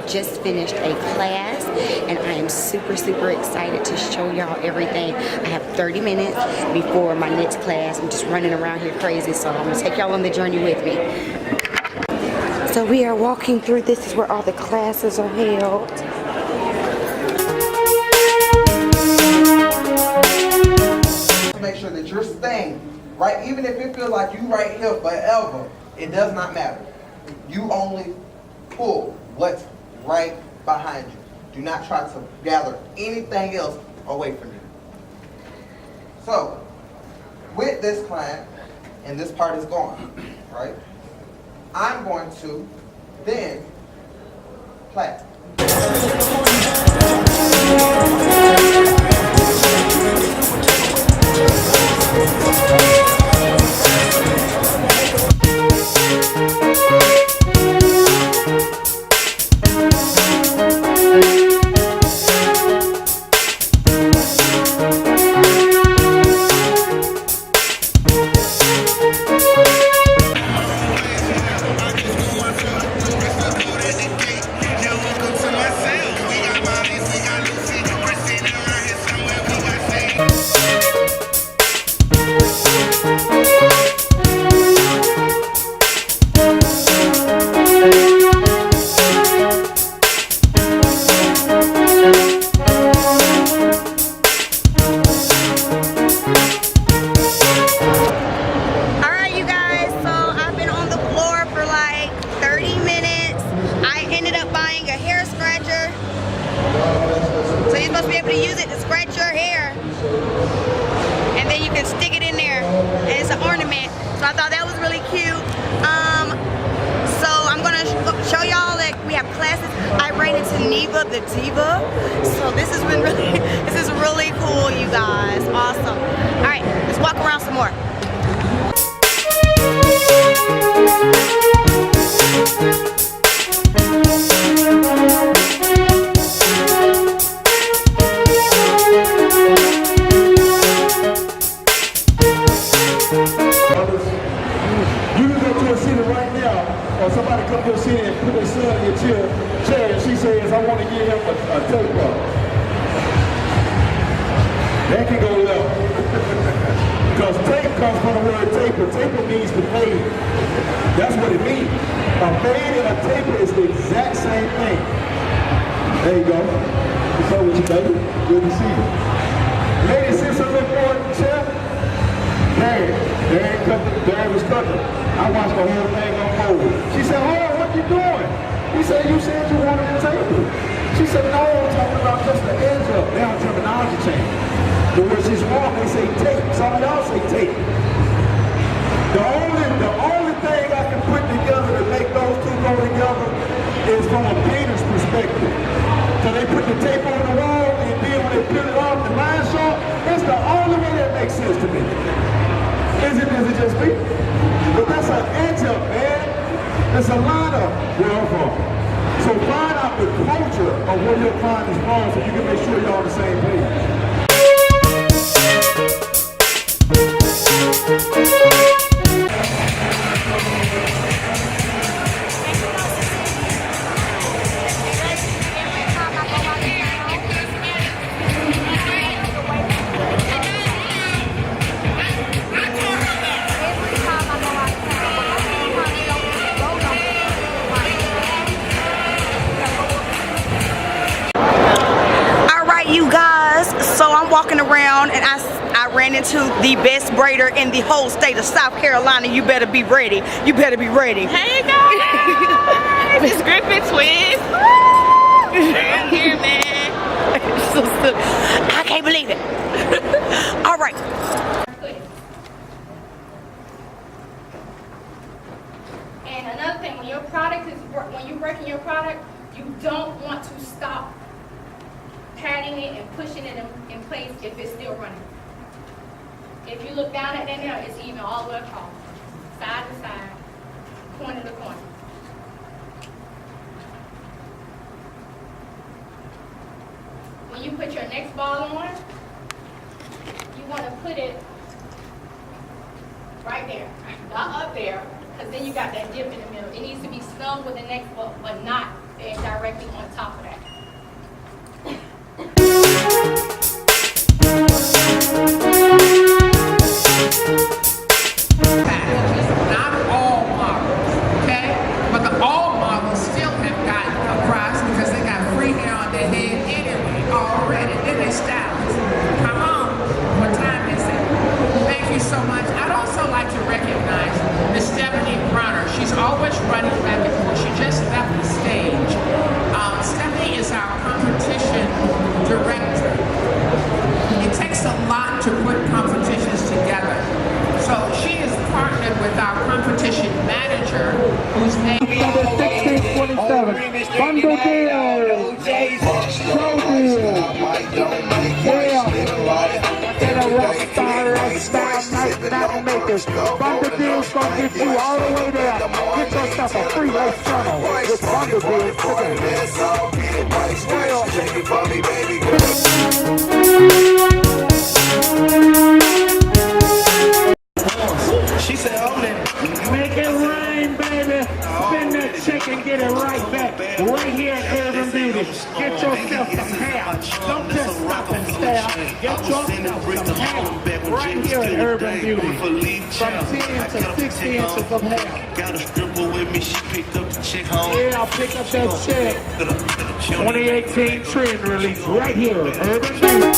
just finished a class and I am super, super excited to show y'all everything. I have 30 minutes before my next class. I'm just running around here crazy, so I'm gonna take y'all on the journey with me. So we are walking through, this is where all the classes are held. Make sure that you're staying, right? Even if it feels like you right here forever, it does not matter. You only pull what's right behind you. Do not try to gather anything else away from you. So, with this client, and this part is gone, right? I'm going to then plait. The diva, so this has been really, this is really cool, you guys. Awesome. All right, let's walk around some more. You can go to a city right now, or somebody come to a city and put their son in your chair, and she says, I want to give him a taper. That can go left. Because tape comes from the word taper. Taper means to fade. That's what it means. A fade and a taper is the exact same thing. There you go. What's up with you, baby? Good to see you. Ladies, sit some little forward in the chair. Dad was cooking. I watched the whole thing unfold. She said, hold on, what you doing? He said, you said you wanted a table. She said, no, I'm talking about just the edge up. Now terminology change. But when she's wrong, they say tape. Some of y'all say tape. The only thing I can put together to make those two go together is from a painter's perspective. So they put the tape on the wall, and then when they peel it off, the line short. That's the only way that makes sense to me. Is it just me? But that's an edge up, man. It's a line up where I'm from. So find out the culture of where your client is from so you can make sure you're on the same page. Walking around and I ran into the best braider in the whole state of South Carolina. You better be ready. You better be ready. Hey guys, it's Griffin Twins. I'm here, man. I can't believe it. All right. And another thing, when you're breaking your product, you don't want to stop patting it and pushing it in place if it's still running. If you look down at that now, it's even all the way across, side to side, corner to corner. When you put your next ball on, you want to put it right there, not up there, because then you got that dip in the middle. It needs to be snug with the next ball, but not and directly on top of that. Not all models, okay? But the all models still have gotten a prize because they got free hair on their head anyway, already. Then they stylists. Come on, what time is it? Thank you so much. I'd also like to recognize Miss Stephanie Bronner. She's always running back and forth. She just left the stage. Stephanie is our competition director. It takes a lot to put competitions together. So she is partnered with our competition manager, whose name is 1627. Bundle deal. Show deal. Yeah. And a rock star, night makers. Bundle deals gonna get you all the way there. Get yourself a free life channel with bundle deals She said, "Oh, Make it rain, baby. Spin that check and get it right back. Right here at Urban Beauty. Get yourself some hair. Don't just stop and stare. Get yourself some hair. Right here at Urban Beauty. From 10 to 60 inches of hair. Got a stripper with me, she picked up the chick home. Yeah, I'll pick up that check. 2018 trend release right here at Urban Beauty.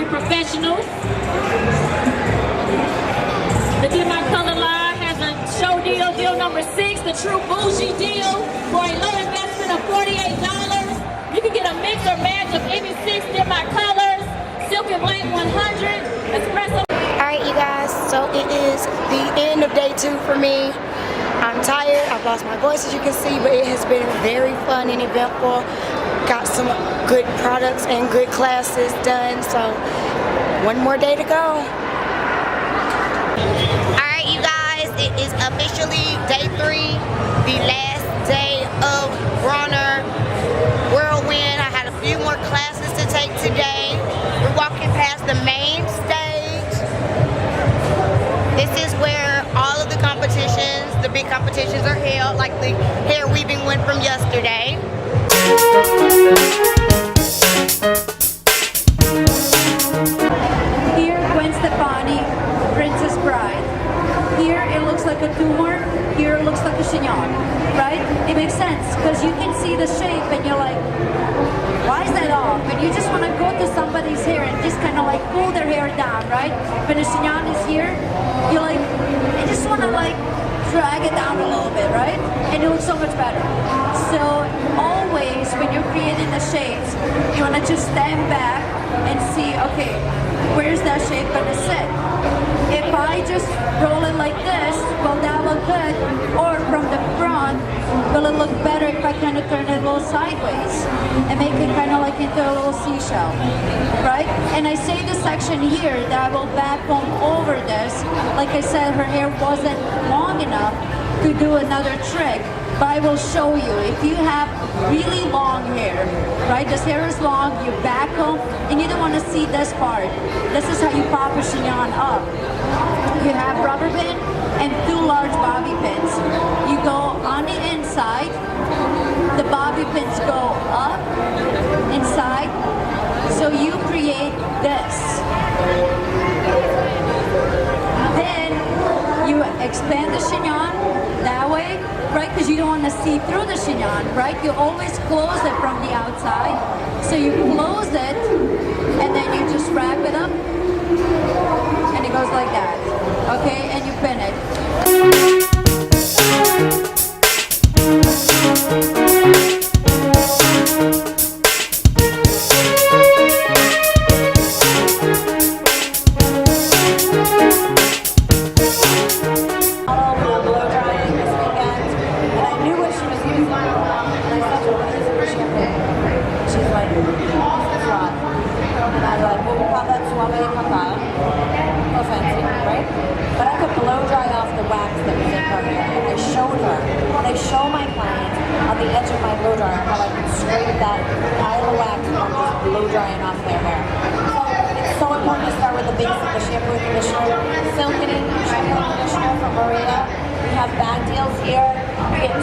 Professionals. The Deal My Color line has a show deal, deal number 6, the true bougie deal for a low investment of $48. You can get a mix or match of any 6 Deal My Colors, Silk and Blank 100, Espresso. Alright you guys, so it is the end of day 2 for me. I'm tired, I've lost my voice as you can see, but it has been very fun and eventful. Got some good products and good classes done, so one more day to go. Alright you guys, it is officially day 3, the last day of Bronner Whirlwind. I had a few more classes to take today. We're walking past the main stage. This is where all of the competitions, the big competitions are held, like the hair weaving one from yesterday. Here, Gwen Stefani, Princess Bride. Here, it looks like a tumor. Here, it looks like a chignon, right? It makes sense, because you can see the shape and you're like, why is that off? And you just want to go to somebody's hair and just kind of like pull their hair down, right? When the chignon is here, you're like, you just want to like drag it down a little bit, right? And it looks so much better. So always when you're creating the shapes, you want to just stand back and see, okay, where's that shape going to sit? If I just roll it like this, will that look good? Or from the front, will it look better if I kind of turn it a little sideways and make it kind of like into a little seashell, right? And I say this section here that I will backcomb over this. Like I said, her hair wasn't long enough to do another trick, but I will show you. If you have really long hair, right? This hair is long, you backcomb, and you don't want to see this part. This is how you pop a chignon up. You have rubber band and 2 large bobby pins. You go on the inside, the bobby pins go up, inside, so you create this. Then you expand the chignon that way, right? Because you you always close it from the outside. So you close it, and then you just wrap it up, and it goes like that. Okay, and you pin it.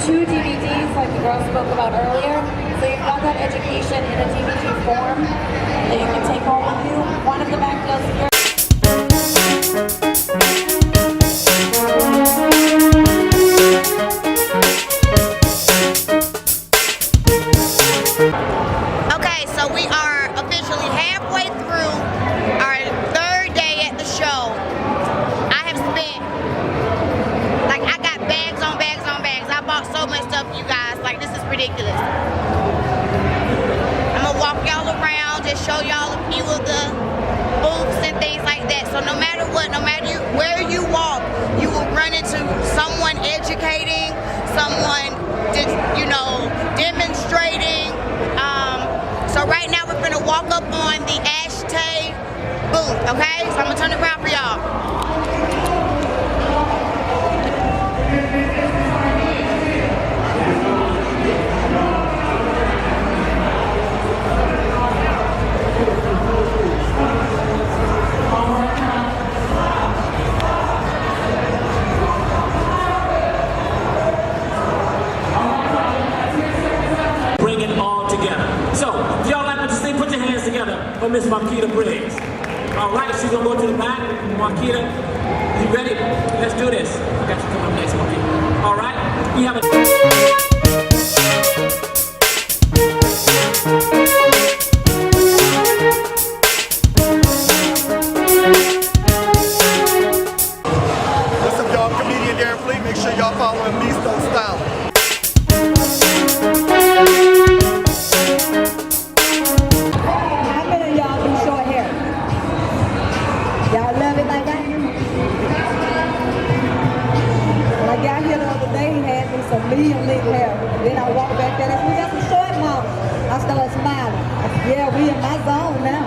Two DVDs like the girl spoke about earlier. So you've got that education in a DVD form that you can take home with you. One of the back deals here. Okay, so we are officially halfway through our third day at the show. I have spent, like, I got bags on bags on bags. I bought so much stuff, you guys. Like, this is ridiculous. I'm gonna walk y'all around, just show y'all a few of the booths and things like that. So no matter what, no matter where you walk, you will run into someone educating, someone just, you know, demonstrating. So right now we're gonna walk up on the ashtray booth, okay? So I'm gonna turn it around for y'all. Bring it all together. So, if y'all like what you see, put your hands together for Miss Marquita Briggs. All right, she's gonna go to the back. Marquita, you ready? Let's do this. I got you coming up next, Marquita. All right, we have a... What's up, y'all? Comedian Darren Fleet. Make sure y'all following me, Stokes Style. How many of y'all do short hair? Y'all love it like that? When I got here the other day, he had me some medium length hair. Then I walked back there and said, we got some short models. I started smiling. I said, yeah, we in my zone now.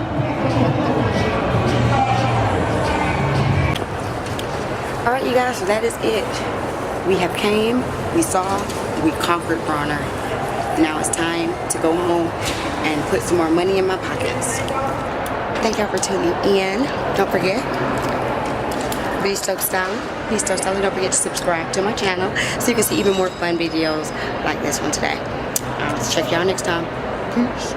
All right, you guys, so that is it. We have came, we saw, we conquered Bronner. Now it's time to go home and put some more money in my pockets. Thank y'all for tuning in. Don't forget, be Stokes Styling. Be Stokes Styling. Don't forget to subscribe to my channel so you can see even more fun videos like this one today. I'll check y'all next time. Peace.